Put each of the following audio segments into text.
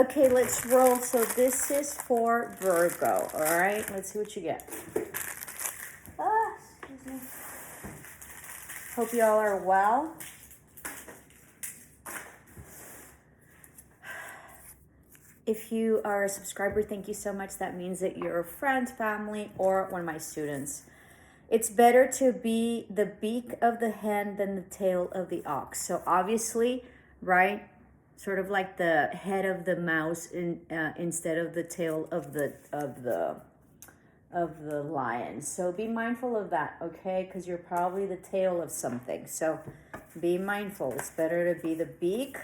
Okay, let's roll. So this is for Virgo. All right, let's see what you get. Excuse me. Hope you all are well. If you are a subscriber, thank you so much. That means that you're a friend, family, or one of my students. It's better to be the beak of the hen than the tail of the ox. So obviously, right, sort of like the head of the mouse instead of the tail of the lion. So be mindful of that, okay? Because you're probably the tail of something. So be mindful. It's better to be the beak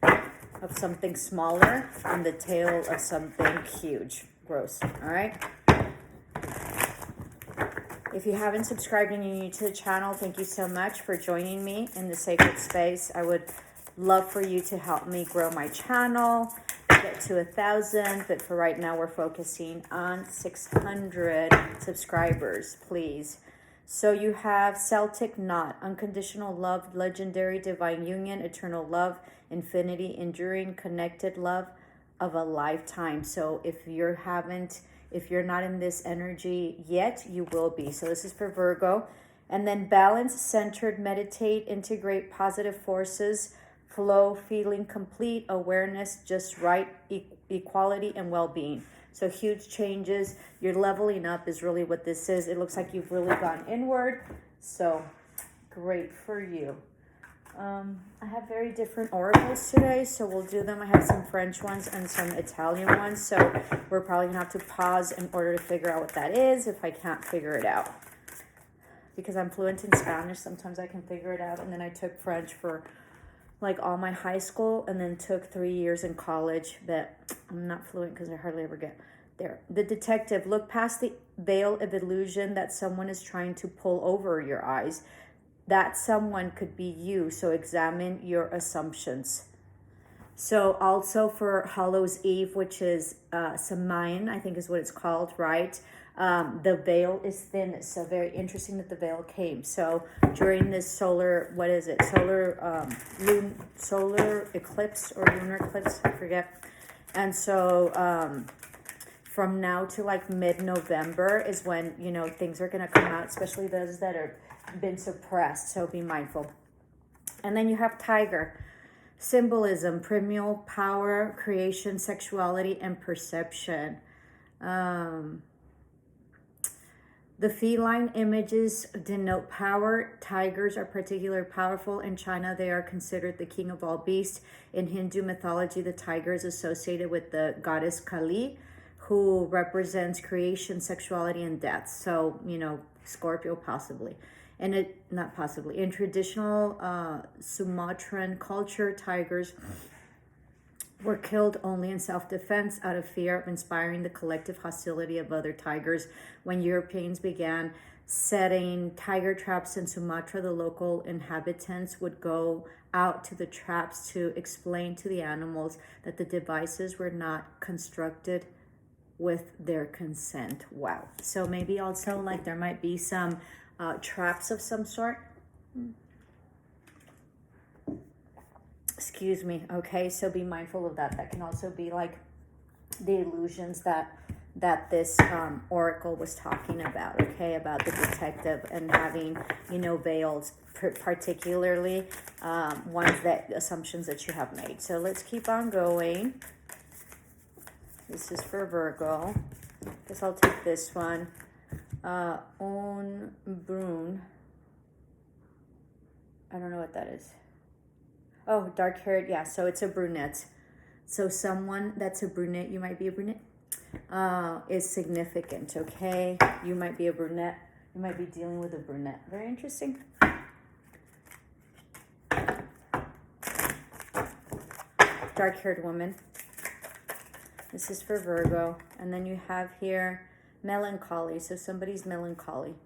of something smaller and the tail of something huge. Gross. All right. If you haven't subscribed and you're new to the channel, thank you so much for joining me in the sacred space. I would love for you to help me grow my channel, get to 1,000, but for right now we're focusing on 600 subscribers, please. So you have Celtic Knot, unconditional love, legendary divine union, eternal love, infinity, enduring, connected love of a lifetime. So if you're not in this energy yet, you will be. So this is for Virgo. And then balance, centered, meditate, integrate positive forces, flow, feeling complete, awareness, just right, equality, and well-being. So huge changes. You're leveling up is really what this is. It looks like you've really gone inward. So great for you. I have very different oracles today, so we'll do them. I have some French ones and some Italian ones, so we're probably gonna have to pause in order to figure out what that is if I can't figure it out. Because I'm fluent in Spanish, sometimes I can figure it out, and then I took French for like all my high school and then took 3 years in college, but I'm not fluent because I hardly ever get there. The detective, look past the veil of illusion that someone is trying to pull over your eyes. That someone could be you, so examine your assumptions. So also for Hallows Eve, which is Samhain, I think is what it's called, right? The veil is thin. It's so very interesting that the veil came. So during this solar eclipse or lunar eclipse, I forget. And so from now to like mid-November is when, you know, things are going to come out, especially those that are been suppressed, so be mindful. And then you have tiger, symbolism, primal power, creation, sexuality, and perception. The feline images denote power. Tigers are particularly powerful. In China, they are considered the king of all beasts. In Hindu mythology, the tiger is associated with the goddess Kali, who represents creation, sexuality, and death. So, you know, Scorpio possibly. And in traditional Sumatran culture, tigers were killed only in self-defense out of fear of inspiring the collective hostility of other tigers. When Europeans began setting tiger traps in Sumatra, the local inhabitants would go out to the traps to explain to the animals that the devices were not constructed with their consent. Wow. So maybe also like there might be some traps of some sort. Excuse me. Okay, so be mindful of that. That can also be like the illusions that this oracle was talking about. Okay, about the detective and having, you know, veils, particularly assumptions that you have made. So let's keep on going. This is for Virgo. Guess I'll take this one. On brune. I don't know what that is. Oh, dark haired. Yeah, so it's a brunette. So someone that's a brunette, you might be a brunette, is significant, okay? You might be a brunette. You might be dealing with a brunette. Very interesting. Dark haired woman. This is for Virgo. And then you have here melancholy. So somebody's melancholy.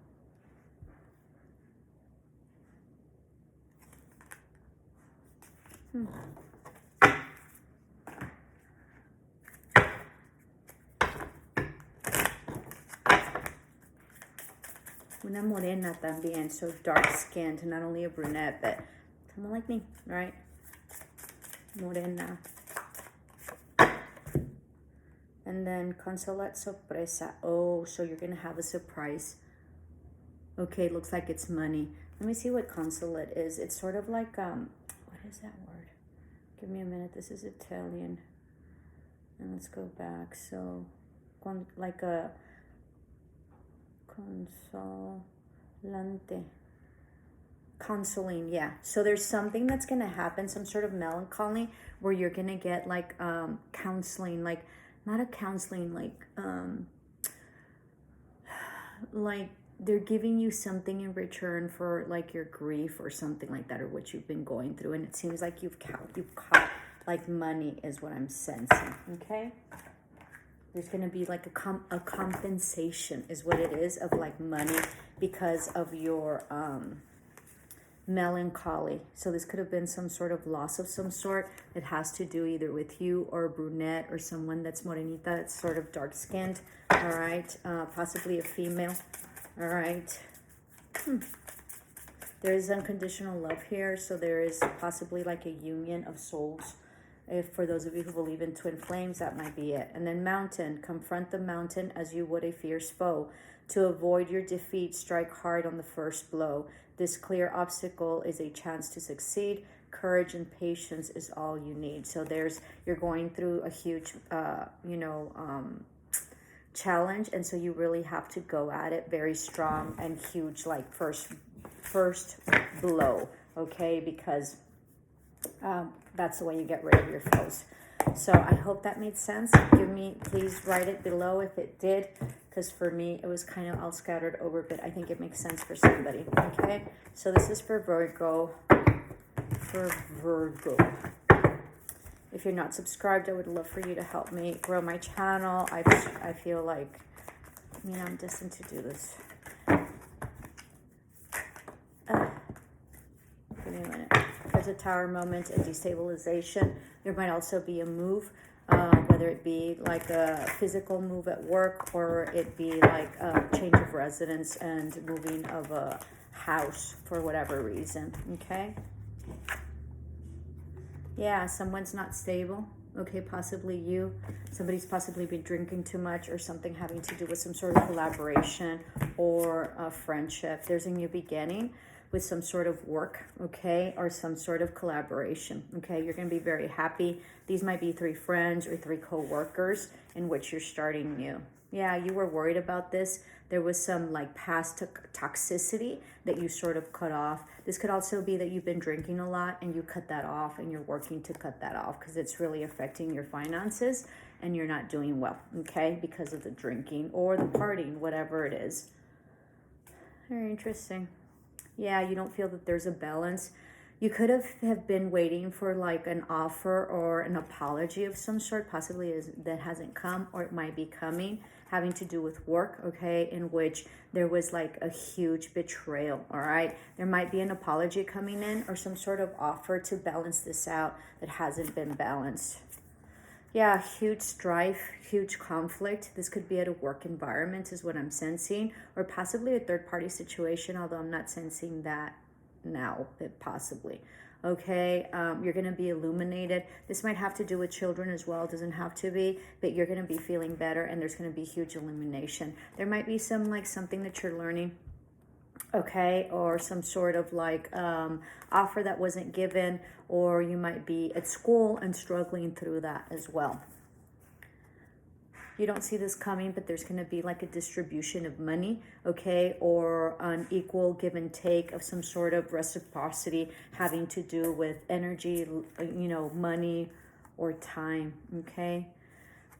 Una morena también, so dark-skinned, not only a brunette, but someone like me, right? Morena. And then consolat sorpresa. Oh, so you're going to have a surprise. Okay, looks like it's money. Let me see what consulate is. It's sort of like, what is that word? Give me a minute. This is Italian. And let's go back. So, like a consolante. Counseling, yeah. So there's something that's going to happen, some sort of melancholy, where you're going to get like counseling, like, not a counseling, like they're giving you something in return for like your grief or something like that, or what you've been going through, and it seems like you've caught like money is what I'm sensing. Okay, there's going to be like a compensation is what it is, of like money because of your melancholy. So this could have been some sort of loss of some sort. It has to do either with you or a brunette or someone that's morenita, that's sort of dark skinned. All right, possibly a female. All right. There is unconditional love here, so there is possibly like a union of souls. If for those of you who believe in twin flames, that might be it. And then mountain, confront the mountain as you would a fierce foe. To avoid your defeat, strike hard on the first blow. This clear obstacle is a chance to succeed. Courage and patience is all you need. So you're going through a huge, challenge, and so you really have to go at it very strong and huge, like first blow, okay, because that's the way you get rid of your foes. So I hope that made sense. Please write it below if it did, because for me it was kind of all scattered over, but I think it makes sense for somebody. Okay, so this is for Virgo. If you're not subscribed, I would love for you to help me grow my channel. I feel like, I'm destined to do this. Give me a minute. There's a tower moment, a destabilization. There might also be a move, whether it be like a physical move at work, or it be like a change of residence and moving of a house for whatever reason, okay? Yeah, someone's not stable. Okay, possibly you. Somebody's possibly been drinking too much, or something having to do with some sort of collaboration or a friendship. There's a new beginning with some sort of work, okay, or some sort of collaboration, okay? You're going to be very happy. These might be 3 friends or 3 co-workers in which you're starting new. Yeah, you were worried about this. There was some like past toxicity that you sort of cut off. This could also be that you've been drinking a lot and you cut that off, and you're working to cut that off because it's really affecting your finances and you're not doing well, okay, because of the drinking or the partying, whatever it is. Very interesting. Yeah, you don't feel that there's a balance. You could have been waiting for like an offer or an apology of some sort, possibly that hasn't come, or it might be coming, having to do with work, okay, in which there was like a huge betrayal, all right? There might be an apology coming in, or some sort of offer to balance this out that hasn't been balanced. Yeah, huge strife, huge conflict. This could be at a work environment is what I'm sensing, or possibly a third-party situation, although I'm not sensing that now, but possibly. Okay, you're going to be illuminated. This might have to do with children as well. It doesn't have to be, but you're going to be feeling better, and there's going to be huge illumination. There might be something that you're learning, okay, or some sort of like offer that wasn't given, or you might be at school and struggling through that as well. You don't see this coming, but there's going to be like a distribution of money, okay, or an equal give and take of some sort of reciprocity having to do with energy, money or time, okay?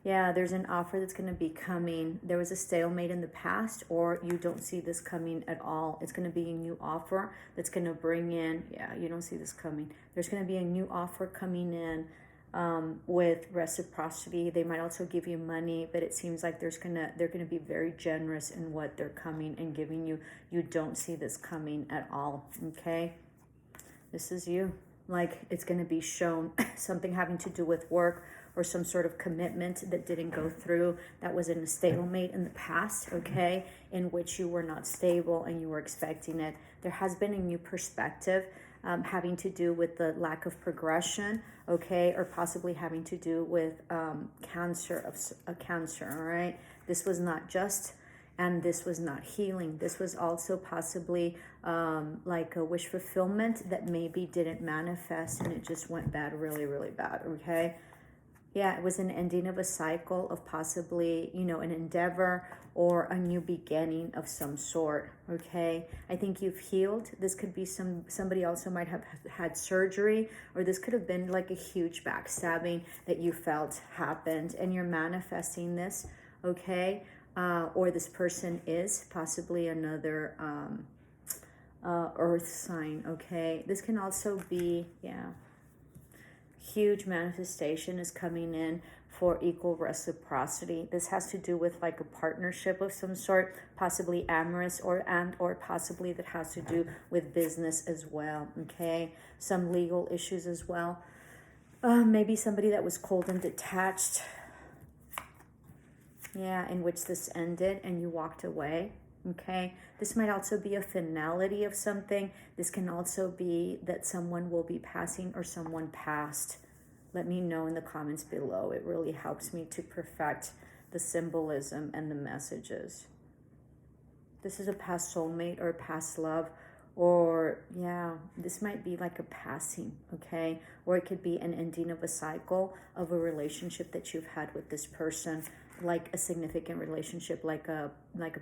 Yeah, there's an offer that's going to be coming. There was a stalemate in the past, or you don't see this coming at all. It's going to be a new offer that's going to bring in, yeah, you don't see this coming. There's going to be a new offer coming in with reciprocity. They might also give you money, but it seems like they're going to be very generous in what they're coming and giving you. You don't see this coming at all, okay? This is you. Like, it's going to be shown something having to do with work, or some sort of commitment that didn't go through, that was in a stalemate in the past, okay, in which you were not stable and you were expecting it. There has been a new perspective having to do with the lack of progression, okay, or possibly having to do with cancer, all right? This was not just, and this was not healing. This was also possibly like a wish fulfillment that maybe didn't manifest and it just went bad, really, really bad, okay? Yeah, it was an ending of a cycle of possibly, you know, an endeavor or a new beginning of some sort, okay? I think you've healed. This could be somebody also might have had surgery, or this could have been like a huge backstabbing that you felt happened, and you're manifesting this, okay? Or this person is possibly another earth sign, okay? This can also be, yeah, huge manifestation is coming in for equal reciprocity. This has to do with like a partnership of some sort, possibly amorous or possibly that has to do with business as well, okay? Some legal issues as well. Maybe somebody that was cold and detached, yeah, in which this ended and you walked away, okay? This might also be a finality of something. This can also be that someone will be passing or someone passed. Let me know in the comments below. It really helps me to perfect the symbolism and the messages. This is a past soulmate or a past love, or yeah, this might be like a passing, okay? Or it could be an ending of a cycle of a relationship that you've had with this person, like a significant relationship, like a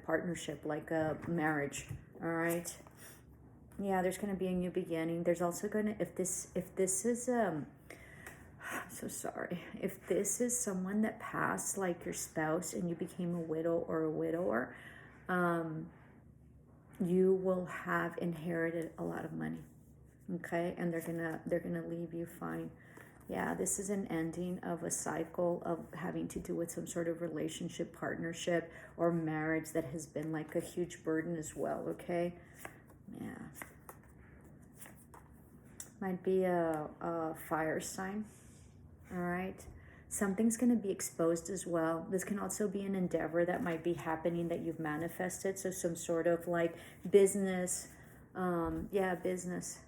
partnership, like a marriage, all right? Yeah, there's going to be a new beginning. There's also going to, if this is I'm so sorry, if this is someone that passed, like your spouse, and you became a widow or a widower, you will have inherited a lot of money, okay? And they're gonna leave you fine. Yeah, this is an ending of a cycle of having to do with some sort of relationship, partnership, or marriage that has been like a huge burden as well, okay? Yeah. Might be a fire sign, all right? Something's going to be exposed as well. This can also be an endeavor that might be happening that you've manifested. So some sort of like business, business.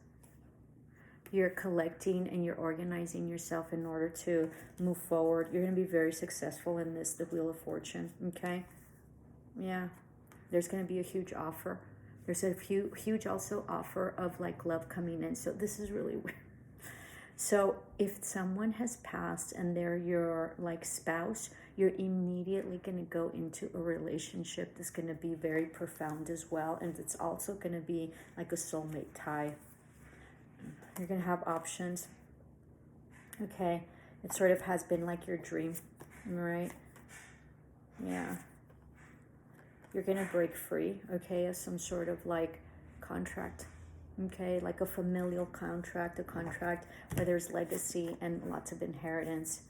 You're collecting and you're organizing yourself in order to move forward. You're going to be very successful in this, the Wheel of Fortune, okay? Yeah. There's going to be a huge offer. There's a huge also offer of like love coming in. So this is really weird. So if someone has passed and they're your like spouse, you're immediately going to go into a relationship that's going to be very profound as well. And it's also going to be like a soulmate tie. You're going to have options. Okay. It sort of has been like your dream, right? Yeah. You're going to break free, okay, of some sort of like contract, okay, like a familial contract, a contract where there's legacy and lots of inheritance.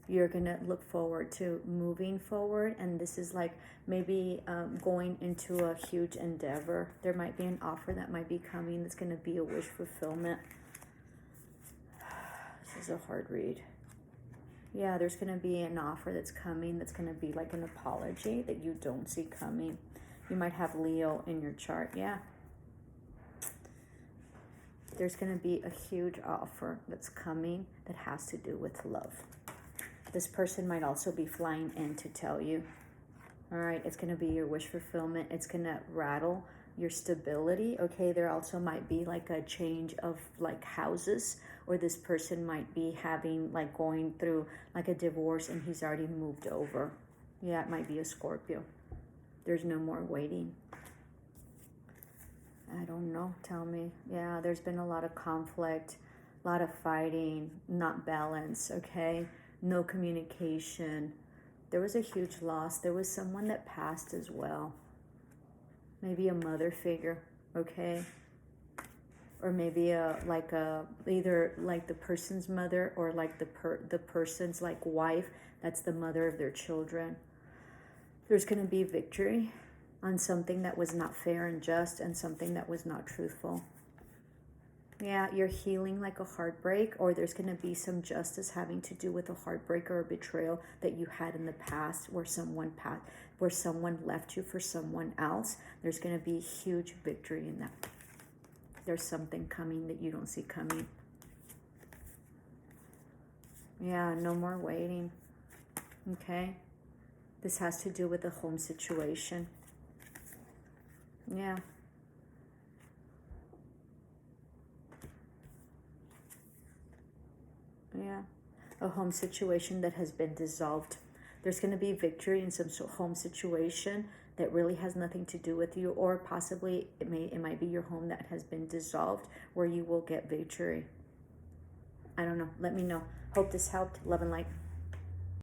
You're going to look forward to moving forward, and this is like maybe going into a huge endeavor. There might be an offer that might be coming that's going to be a wish fulfillment. This is a hard read. Yeah, there's going to be an offer that's coming that's going to be like an apology that you don't see coming. You might have Leo in your chart, yeah. There's going to be a huge offer that's coming that has to do with love. This person might also be flying in to tell you. All right, it's going to be your wish fulfillment. It's going to rattle your stability. Okay, there also might be like a change of like houses, or this person might be having like going through like a divorce and he's already moved over. Yeah, it might be a Scorpio. There's no more waiting. I don't know, tell me. Yeah, there's been a lot of conflict, a lot of fighting, not balance, okay? No communication. There was a huge loss. There was someone that passed as well. Maybe a mother figure, okay? Or maybe either like the person's mother or like the person's like wife. That's the mother of their children. There's going to be victory on something that was not fair and just, and something that was not truthful. Yeah, you're healing like a heartbreak, or there's going to be some justice having to do with a heartbreak or a betrayal that you had in the past, where someone left you for someone else. There's going to be huge victory in that. There's something coming that you don't see coming. Yeah, no more waiting. Okay. This has to do with a home situation. Yeah. Yeah. A home situation that has been dissolved. There's going to be victory in some home situation that really has nothing to do with you, or possibly it might be your home that has been dissolved where you will get victory. I don't know. Let me know. Hope this helped. Love and light.